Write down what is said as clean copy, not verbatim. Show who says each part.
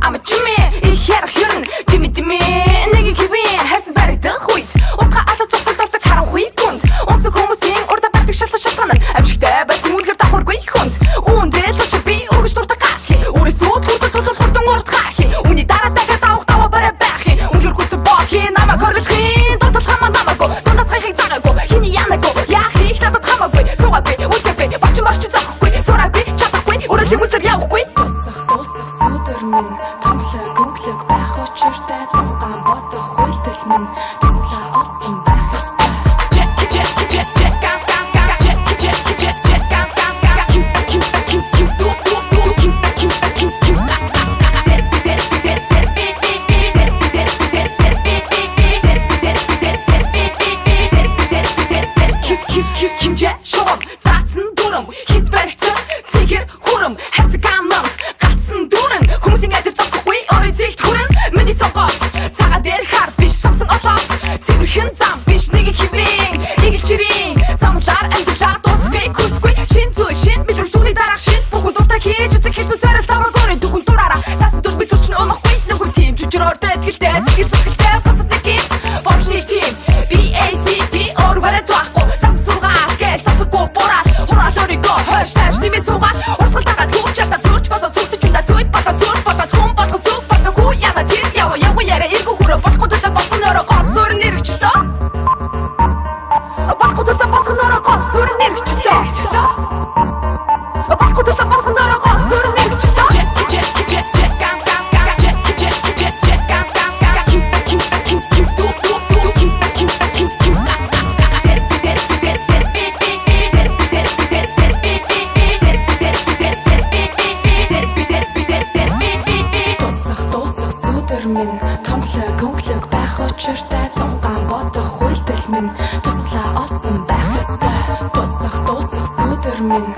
Speaker 1: I'm a Jimmy. Ich her hören, Dimi. Nigga giving, herzen bari the хуйт. Утга алла цогцолдог харан хуй гүнд. Унс хүмүүсийн урда байтаг шалтгаан амжигтай байсан үлгэр давхаргүй хүнд. Үүндээ л очи би өгч дуртай гахи. Өөрөөсөө төрдөл хурдан урт гахи. Үний дараадаг даваа барай бахи. Үлгэр хүс бохи намайг хөрлөхийн дуртал хамаа намаагүй. Дундас хайхыг заагаагүй. Хиний янаагүй. Яах их надад хамаагүй. Суугаагүй, үзээгүй, бачмарч захгүй. Сураагүй, чадахгүй, өөрөлдөө хүсэр явахгүй. Дусах сүдэр минь Гүнглэг байх учиртай тунгаан бодох хуйлдэл минь тусглаа осон байх ёстой. Химжээ шугам заасан дүрм хит баригцсан цэгэр хүрм хайрцаг амнамс гацсан дүрэн хүмүүсийн адил зогсохгүй орой зэгт хүрэн миний сонгоц цагаа дээр хар биш самсан олоод цэвэрхэн зам биш нэг хивэн игэлчирийн замлаар амьдралаа дуусгүй хүсгүй шин зүй шин мэдрэмжлүүний дараах шин бүгд дуртай хийж үзэх хэцүү сарал таврагорын дүгэл дураараа заасан дүр би төрчин өмөхгүй нүгүр тийм жүжирөөртэй сэтгэлтэй сэтгэл зүтгэлтэй босод нэг юм бомжны тийм BACD орвараа туахгүй заасан сургаал гэж засахгүй борал хураал өрийгөө хойштайж нэмээ суугаад урсгалтагаа түүч чадаа сүрч босоо сүртэж ундаа сүйд босоо сүр босоо хүм босоо сүп босоо хүү яна тэр яваа яриа эргүү хүрээ болохгүй дулаа босон өрөө гоо сүр нэрвчлээ болохгүй дулаа босон өрөө гоо сүр нэрвчлээ болохгүй дулаа босон өрөө гоо сүр нэрвчлээ минь томглог гүнглэг байх учиртай тунгаан бодох хуйлдэл минь тусглаа осон байх ёстой. Дусах сүдэр минь